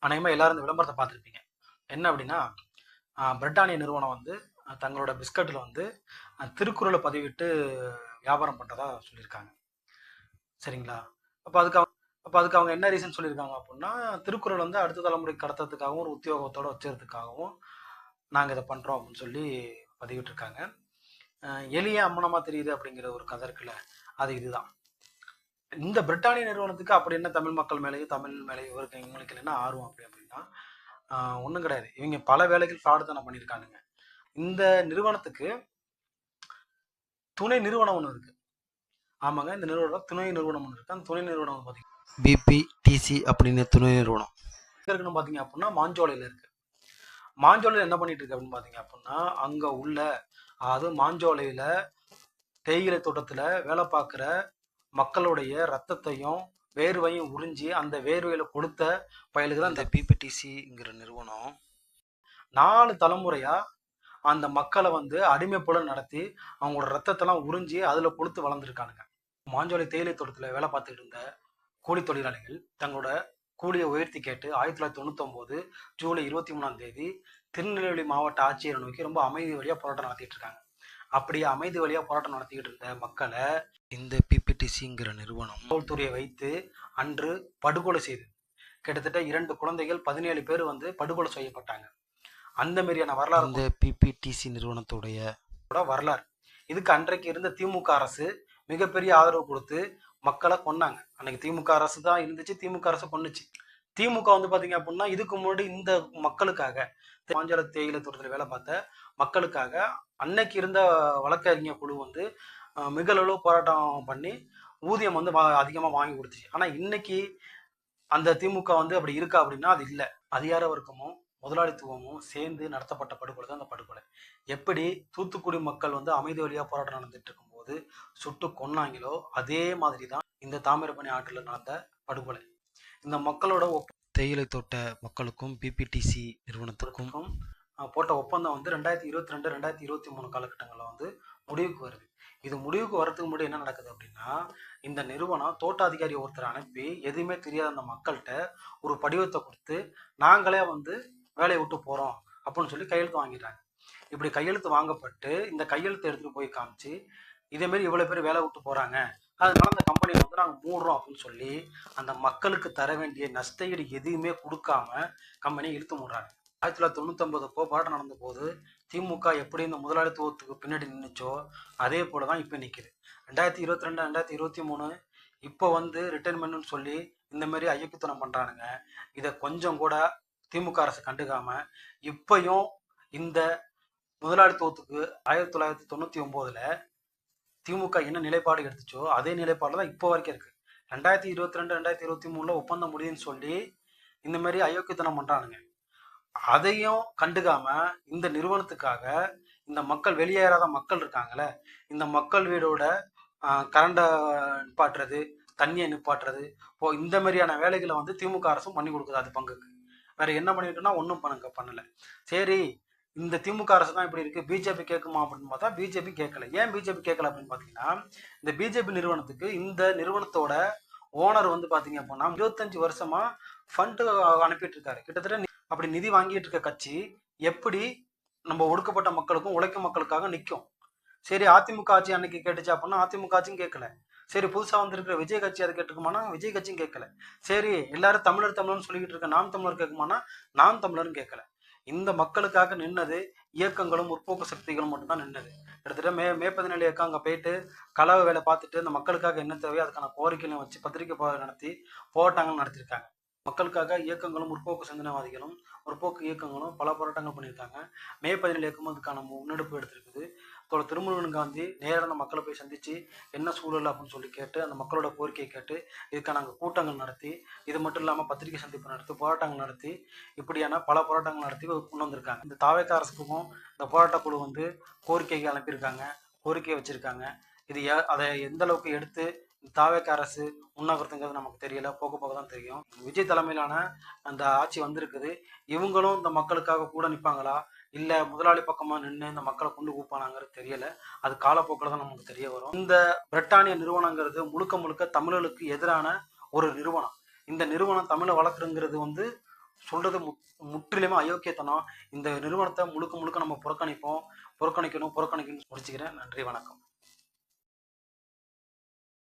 அநேகமாக எல்லாரும் இந்த விளம்பரத்தை பார்த்துருப்பீங்க. என்ன அப்படின்னா, பிரிட்டானிய நிறுவனம் வந்து தங்களோட பிஸ்கட்டில் வந்து திருக்குறளை பதிவிட்டு வியாபாரம் பண்ணுறதா சொல்லியிருக்காங்க. சரிங்களா? அப்போ அதுக்கு அவங்க என்ன ரீசன் சொல்லியிருக்காங்க அப்படின்னா, திருக்குறள் வந்து அடுத்த தலைமுறைக்கு கடத்துறதுக்காகவும் ஒரு உத்தியோகத்தோட வச்சுறதுக்காகவும் நாங்கள் இதை பண்ணுறோம் அப்படின்னு சொல்லி பதிவிட்டிருக்காங்க. எளிய அம்மனமாக தெரியுது அப்படிங்கிற ஒரு கதை இருக்குல்ல, அது இதுதான். இந்த பிரிட்டானிய நிறுவனத்துக்கு அப்படி என்ன தமிழ் மக்கள் மேலேயும் தமிழ் மேலேயும் இவங்களுக்கு என்ன ஆர்வம் அப்படின்னா ஒன்றும் கிடையாது. இவங்க பல வேலைகள் ஃப்ராடு தானே பண்ணியிருக்கானுங்க. இந்த நிறுவனத்துக்கு துணை நிறுவனம் ஒன்று இருக்கு. ஆமாங்க, இந்த நிறுவனம் துணை நிறுவனம் ஒன்று இருக்கு. அந்த துணை நிறுவனம் பார்த்தீங்கன்னா பிபிடிசி அப்படின்னு துணை நிறுவனம் இருக்குன்னு பார்த்தீங்க அப்படின்னா மாஞ்சோலையில் இருக்கு. மாஞ்சோலையில் என்ன பண்ணிட்டு இருக்கு அப்படின்னு பார்த்தீங்க அப்படின்னா, அங்கே உள்ள அதாவது மாஞ்சோலையில் தேயிலை தோட்டத்தில் வேலை பார்க்குற மக்களுடைய ரத்தத்தையும் வேர்வையும் உறிஞ்சி அந்த வேர்வையில கொடுத்த பயலுக்கு தான் இந்த பிபிடிசிங்கிற நிறுவனம் 4 தலைமுறையா அந்த மக்களை வந்து அடிமை போல நடத்தி அவங்களோட ரத்தத்தெல்லாம் உறிஞ்சி அதில் கொளுத்து வளர்ந்துருக்கானுங்க. மாஞ்சோலை தேயிலை தோட்டத்தில் வேலை பார்த்துக்கிட்டு இருந்த கூலி தொழிலாளிகள் தங்களோட கூலியை உயர்த்தி கேட்டு 1999 ஜூலை 23 திருநெல்வேலி மாவட்ட ஆட்சியரை நோக்கி ரொம்ப அமைதி வழியாக போராட்டம் நடத்திட்டு இருக்காங்க. அப்படி அமைதி வழியாக போராட்டம் நடத்திக்கிட்டு இருந்த மக்களை இந்த பிபிடிசிங்கிற நிறுவனம் காவல்துறையை வைத்து அன்று படுகொலை செய்து கிட்டத்தட்ட 2 குழந்தைகள் 17 பேர் வந்து படுகொலை செய்யப்பட்டாங்க. அந்த மாதிரியான வரலாறு இந்த பிபிடிசி நிறுவனத்துடைய வரலாறு. இதுக்கு அன்றைக்கு இருந்த திமுக அரசு மிகப்பெரிய ஆதரவு கொடுத்து மக்களை கொன்னாங்க. அன்னைக்கு திமுக அரசு தான் இருந்துச்சு, திமுக அரசு கொன்னுச்சு. திமுக வந்து பாத்தீங்க அப்படின்னா இதுக்கு முன்னாடி இந்த மக்களுக்காக மாஞ்சோலை தேயிலை தோட்டத்தில் வேலை பார்த்த மக்களுக்காக அன்னைக்கு இருந்த வழக்கறிஞர் குழு வந்து மிகளவு போராட்டம் பண்ணி ஊதியம் வந்து அதிகமாக வாங்கி கொடுத்துச்சு. ஆனால் இன்னைக்கு அந்த திமுக வந்து அப்படி இருக்கா அப்படின்னா அது இல்லை. அதிகார வர்க்கமும் முதலாளித்துவமும் சேர்ந்து நடத்தப்பட்ட படுகொலை தான் அந்த படுகொலை. எப்படி தூத்துக்குடி மக்கள் வந்து அமைதி வழியாக போராட்டம் நடந்துட்டு இருக்கும்போது சுட்டு கொன்னாங்களோ அதே மாதிரி தான் இந்த தாமிரபரணி ஆற்றில் நடந்த படுகொலை. இந்த மக்களோட தேயிலை தோட்ட மக்களுக்கும் பிபிடிசி நிறுவனத்துக்கும் போட்ட ஒப்பந்தம் வந்து 2022 2023 காலகட்டங்களில் வந்து முடிவுக்கு வருது. இது முடிவுக்கு வரதுக்கு முன்னாடி என்ன நடக்குது அப்படின்னா, இந்த நிறுவனம் தோட்ட அதிகாரி ஒருத்தர் அனுப்பி எதுவுமே தெரியாத அந்த மக்கள்கிட்ட ஒரு படிவத்தை கொடுத்து நாங்களே வந்து வேலையை விட்டு போகிறோம் அப்படின்னு சொல்லி கையெழுத்து வாங்கிடுறாங்க. இப்படி கையெழுத்து வாங்கப்பட்டு இந்த கையெழுத்து எடுத்துகிட்டு போய் காமிச்சு இதேமாரி இவ்வளோ பேர் வேலை விட்டு போகிறாங்க, அதனால அந்த கம்பெனியை வந்து நாங்கள் மூடுறோம் அப்படின்னு சொல்லி அந்த மக்களுக்கு தர வேண்டிய நஷ்டஈடு எதுவுமே கொடுக்காம கம்பெனியை இழுத்து மூடுறாங்க. 1999 போராட்டம் நடந்த போது திமுக எப்படி இந்த முதலாளித்துவத்துக்கு பின்னாடி நின்றுச்சோ அதே போல தான் இப்போ நிற்குது. 2022 2023 இப்போ வந்து ரிட்டைர்மெண்ட்னு சொல்லி இந்த மாதிரி ஐயக்குத்தனம் பண்ணுறானுங்க. இதை கொஞ்சம் கூட திமுக அரசு கண்டுக்காம இப்பையும் இந்த முதலாளித்துவத்துக்கு 1999 திமுக என்ன நிலைப்பாடு எடுத்துச்சோ அதே நிலைப்பாடு தான் இப்போ வரைக்கும் இருக்கு. 2022 2023 ஒப்பந்தம் முடியுதுன்னு சொல்லி இந்த மாதிரி அயோக்கியத்தனம் பண்றானுங்க. அதையும் கண்டுக்காம இந்த நிறுவனத்துக்காக இந்த மக்கள் வெளியேறாத மக்கள் இருக்காங்கல்ல, இந்த மக்கள் வீடோட கரண்டை நிப்பாட்டுறது, தண்ணியை நிப்பாட்டுறது, இந்த மாதிரியான வேலைகளை வந்து திமுக அரசும் பண்ணி கொடுக்குது அது பங்குக்கு. வேற என்ன பண்ணிருக்குன்னா ஒன்றும் பண்ணல. சரி, இந்த திமுக அரசு தான் இப்படி இருக்கு, பிஜேபி கேட்குமா அப்படின்னு பார்த்தா பிஜேபி கேட்கல. ஏன் பிஜேபி கேட்கல அப்படின்னு பார்த்தீங்கன்னா, இந்த பிஜேபி நிறுவனத்துக்கு இந்த நிறுவனத்தோட ஓனர் வந்து பார்த்தீங்க அப்படின்னா 25 வருஷமா ஃபண்டு அனுப்பிட்டு இருக்காரு. கிட்டத்தட்ட அப்படி நிதி வாங்கிட்டு இருக்க கட்சி எப்படி நம்ம ஒடுக்கப்பட்ட மக்களுக்கும் உழைக்கும் மக்களுக்காக நிற்கும்? சரி, அதிமுக ஆட்சி அன்னைக்கு கேட்டுச்சு அப்படின்னா அதிமுக ஆட்சியும் கேட்கல. சரி, புதுசா வந்திருக்கிற விஜய் கட்சி அதை கேட்டுக்குமானா விஜய் கட்சியும் கேட்கல. சரி, எல்லாரும் தமிழர் தமிழர்னு சொல்லிக்கிட்டு இருக்க நாம் தமிழர் கேட்குமானா நாம் தமிழரும் கேட்கல. இந்த மக்களுக்காக நின்னது இயக்கங்களும் முற்போக்கு சக்திகளும் மட்டும்தான் நின்னது. கிட்டத்தட்ட மே 17 இயக்கம் அங்கே போயிட்டு கலவை வேலை பார்த்துட்டு இந்த மக்களுக்காக என்ன தேவையோ அதுக்கான கோரிக்கையும் வச்சு பத்திரிகை நடத்தி போராட்டங்கள் நடத்திருக்காங்க. மக்களுக்காக இயக்கங்களும் முற்போக்கு சிந்தனைவாதிகளும் முற்போக்கு இயக்கங்களும் பல போராட்டங்கள் பண்ணியிருக்காங்க. மே 17 இயக்கமும் அதுக்கான முன்னெடுப்பு எடுத்திருக்குது. திருமுருகன் காந்தி நேராக அந்த மக்களை போய் சந்திச்சு என்ன சூழல் அப்படின்னு சொல்லி கேட்டு அந்த மக்களோட கோரிக்கையை கேட்டு இதுக்கான கூட்டங்கள் நடத்தி, இது மட்டும் இல்லாமல் பத்திரிகை சந்திப்பு நடத்தி போராட்டங்கள் நடத்தி இப்படியான பல போராட்டங்கள் நடத்தி கொண்டு வந்திருக்காங்க. இந்த தாவேக்கா அரசுக்கும் இந்த போராட்ட குழு வந்து கோரிக்கைகள் அனுப்பியிருக்காங்க, கோரிக்கை வச்சிருக்காங்க. இது அதை எந்த அளவுக்கு எடுத்து தாவேக்க அரசு உண்ணாவிரதங்கிறது நமக்கு தெரியல, போக போக தான் தெரியும். விஜய் தலைமையிலான அந்த ஆட்சி வந்திருக்குது. இவங்களும் இந்த மக்களுக்காக கூட நிற்பாங்களா, இல்லை முதலாளி பக்கமா நின்று இந்த மக்களை கொண்டு கூப்பானாங்கிறது தெரியல. அது காலப்போக்கில் தான் நமக்கு தெரிய வரும். இந்த பிரிட்டானிய நிறுவனங்கிறது முழுக்க முழுக்க தமிழர்களுக்கு எதிரான ஒரு நிறுவனம். இந்த நிறுவனம் தமிழை வளர்க்குறங்கிறது வந்து சொல்றது முற்றிலுமே அயோக்கியத்தனம். இந்த நிறுவனத்தை முழுக்க முழுக்க நம்ம புறக்கணிக்கணும்னு முடிச்சுக்கிறேன். நன்றி, வணக்கம்.